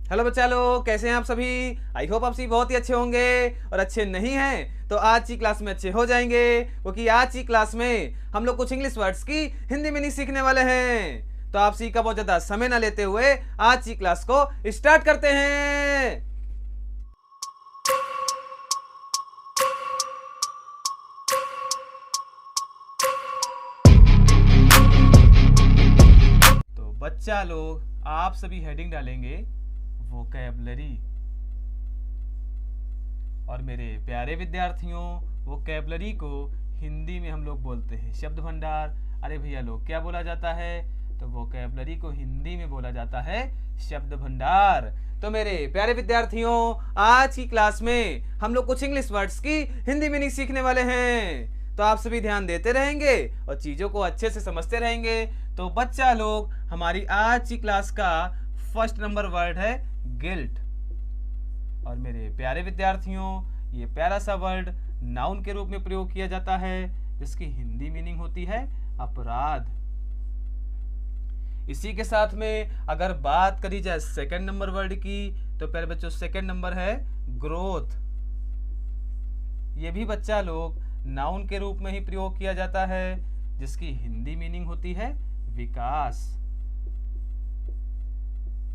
Hello बच्चा लोग, कैसे हैं आप सभी। आई होप आप सभी बहुत ही अच्छे होंगे, और अच्छे नहीं हैं तो आज की क्लास में अच्छे हो जाएंगे, क्योंकि आज की क्लास में हम लोग कुछ इंग्लिश वर्ड्स की हिंदी मीनिंग सीखने वाले हैं। तो आप सभी का बहुत ज़्यादा समय ना लेते हुए आज की क्लास को स्टार्ट करते हैं। तो बच्चा लोग, आप सभी हेडिंग डालेंगे वोकैबुलरी। और मेरे प्यारे विद्यार्थियों, वोकैबुलरी को हिंदी में हम लोग बोलते हैं शब्द भंडार। अरे भैया लोग, क्या बोला जाता है? तो वोकैबुलरी को हिंदी में बोला जाता है शब्द भंडार। तो मेरे प्यारे विद्यार्थियों, आज की क्लास में हम लोग कुछ इंग्लिश वर्ड्स की हिंदी मीनिंग सीखने वाले हैं। तो आप सभी ध्यान देते रहेंगे और चीज़ों को अच्छे से समझते रहेंगे। तो बच्चा लोग, हमारी आज की क्लास का फर्स्ट नंबर वर्ड है गिल्ट। और मेरे प्यारे विद्यार्थियों, ये प्यारा सा वर्ड नाउन के रूप में प्रयोग किया जाता है, जिसकी हिंदी मीनिंग होती है अपराध। इसी के साथ में अगर बात करी जाए सेकंड नंबर वर्ड की, तो प्यारे बच्चों सेकंड नंबर है ग्रोथ। ये भी बच्चा लोग नाउन के रूप में ही प्रयोग किया जाता है, जिसकी हिंदी मीनिंग होती है विकास।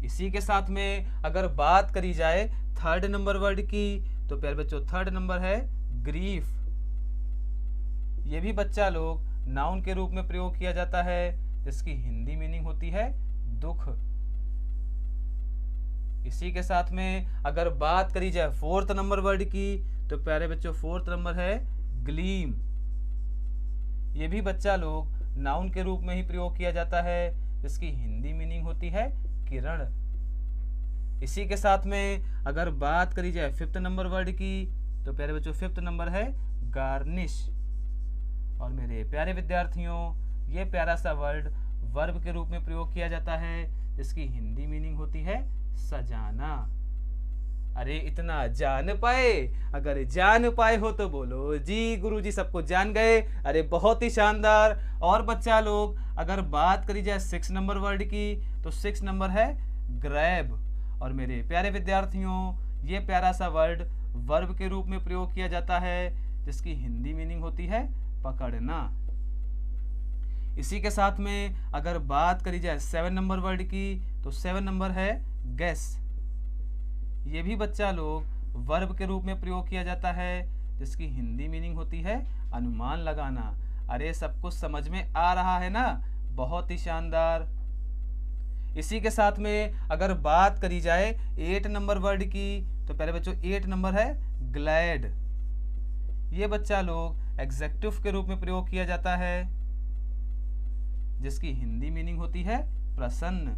इसी के साथ में अगर बात करी जाए थर्ड नंबर वर्ड की, तो प्यारे बच्चों थर्ड नंबर है ग्रीफ। ये भी बच्चा लोग नाउन के रूप में प्रयोग किया जाता है, जिसकी हिंदी मीनिंग होती है दुख। इसी के साथ में अगर बात करी जाए फोर्थ नंबर वर्ड की, तो प्यारे बच्चों फोर्थ नंबर है ग्लीम। ये भी बच्चा लोग नाउन के रूप में ही प्रयोग किया जाता है, जिसकी हिंदी मीनिंग होती है किरण। इसी के साथ में अगर बात करी जाए फिफ्थ नंबर वर्ड की, तो प्यारे बच्चों फिफ्थ नंबर है गार्निश। और मेरे प्यारे विद्यार्थियों, ये प्यारा सा वर्ड वर्ब के रूप में प्रयोग किया जाता है, जिसकी हिंदी मीनिंग होती है सजाना। अरे इतना जान पाए? अगर जान पाए हो तो बोलो जी गुरुजी सबको जान गए। अरे बहुत ही शानदार। और बच्चा लोग, अगर बात करी जाए सिक्स नंबर वर्ड की, तो सिक्स नंबर है ग्रैब। और मेरे प्यारे विद्यार्थियों, ये प्यारा सा वर्ड वर्ब के रूप में प्रयोग किया जाता है, जिसकी हिंदी मीनिंग होती है पकड़ना। इसी के साथ में अगर बात करी जाए सेवन नंबर वर्ड की, तो सेवन नंबर है गेस। ये भी बच्चा लोग वर्ब के रूप में प्रयोग किया जाता है, जिसकी हिंदी मीनिंग होती है अनुमान लगाना। अरे सब कुछ समझ में आ रहा है ना? बहुत ही शानदार। इसी के साथ में अगर बात करी जाए एट नंबर वर्ड की, तो पहले बच्चों एट नंबर है ग्लैड। ये बच्चा लोग एग्जेक्टिव के रूप में प्रयोग किया जाता है, जिसकी हिंदी मीनिंग होती है प्रसन्न।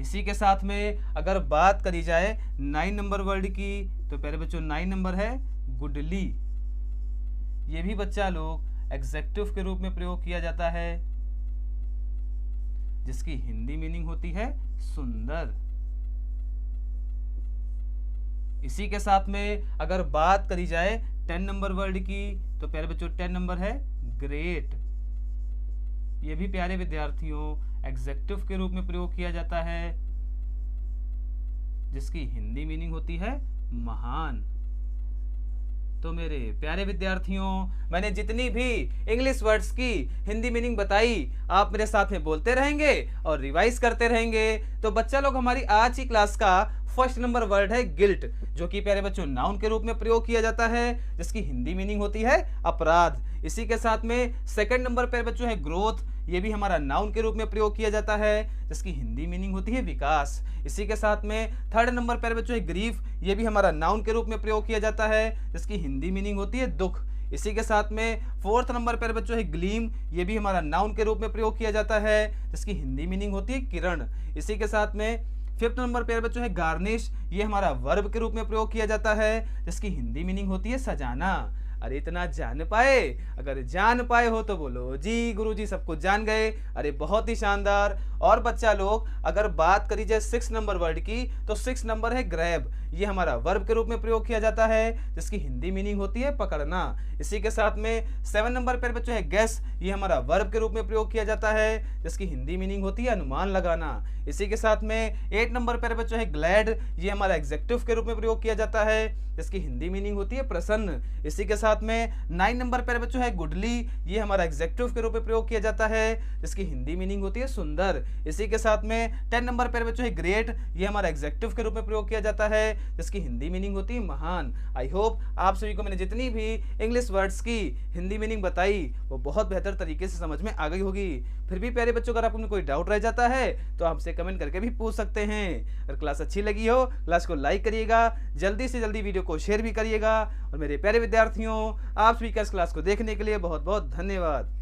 इसी के साथ में अगर बात करी जाए नाइन नंबर वर्ड की, तो पहले बच्चों नाइन नंबर है गुडली। ये भी बच्चा लोग एग्जेक्टिव के रूप में प्रयोग किया जाता है, जिसकी हिंदी मीनिंग होती है सुंदर। इसी के साथ में अगर बात करी जाए 10 नंबर वर्ड की, तो प्यारे बच्चों 10 नंबर है ग्रेट। ये भी प्यारे विद्यार्थियों एग्जेक्टिव के रूप में प्रयोग किया जाता है, जिसकी हिंदी मीनिंग होती है महान। तो मेरे प्यारे विद्यार्थियों, मैंने जितनी भी इंग्लिश वर्ड्स की हिंदी मीनिंग बताई, आप मेरे साथ में बोलते रहेंगे और रिवाइज करते रहेंगे। तो बच्चा लोग, हमारी आज की क्लास का फर्स्ट नंबर वर्ड है गिल्ट, जो कि प्यारे बच्चों नाउन के रूप में प्रयोग किया जाता है, जिसकी हिंदी मीनिंग होती है अपराध। इसी के साथ में सेकंड नंबर प्यारे बच्चों है ग्रोथ। ये भी हमारा नाउन के रूप में प्रयोग किया जाता है, जिसकी हिंदी मीनिंग होती है विकास। इसी के साथ में थर्ड नंबर प्यारे बच्चों है ग्रीफ। ये भी हमारा नाउन के रूप में प्रयोग किया जाता है, जिसकी हिंदी मीनिंग होती है दुख। इसी के साथ में फोर्थ नंबर प्यारे बच्चों है ग्लीम। ये भी हमारा नाउन के रूप में प्रयोग किया जाता है, जिसकी हिंदी मीनिंग होती है किरण। इसी के साथ में फिफ्थ नंबर प्यारे बच्चों है गार्निश। ये हमारा वर्ब के रूप में प्रयोग किया जाता है, जिसकी हिंदी मीनिंग होती है सजाना। अरे इतना जान पाए? अगर जान पाए हो तो बोलो जी गुरुजी सब कुछ जान गए। अरे बहुत ही शानदार। और बच्चा लोग अगर बात करी जाए 6 नंबर वर्ड की, तो 6 नंबर है ग्रैब। ये हमारा वर्ब के रूप में प्रयोग किया जाता है, जिसकी हिंदी मीनिंग होती है पकड़ना। इसी के साथ में 7 नंबर पर बच्चों है गेस। ये हमारा वर्ब के रूप में प्रयोग किया जाता है, जिसकी हिंदी मीनिंग होती है अनुमान लगाना। इसी के साथ में 8 नंबर पर बच्चों है ग्लैड। ये हमारा एग्जेक्टिव के रूप में प्रयोग किया जाता है, जिसकी हिंदी मीनिंग होती है प्रसन्न। इसी के साथ में 9 नंबर पर बच्चों है गुडली। ये हमारा एग्जेक्टिव के रूप में प्रयोग किया जाता है, जिसकी हिंदी मीनिंग होती है सुंदर। इसी के साथ में 10 नंबर पर बच्चों है ग्रेट। ये हमारा एग्जेक्टिव के रूप में प्रयोग किया जाता है, जिसकी हिंदी मीनिंग होती है महान। आई होप आप सभी को मैंने जितनी भी इंग्लिश वर्ड्स की हिंदी मीनिंग बताई वो बहुत बेहतर तरीके से समझ में आ गई होगी। फिर भी प्यारे बच्चों, अगर आपको कोई डाउट रह जाता है तो आपसे कमेंट करके भी पूछ सकते हैं। अगर क्लास अच्छी लगी हो, क्लास को लाइक करिएगा, जल्दी से जल्दी वीडियो को शेयर भी करिएगा। और मेरे प्यारे विद्यार्थियों, आप सभी का इस क्लास को देखने के लिए बहुत बहुत धन्यवाद।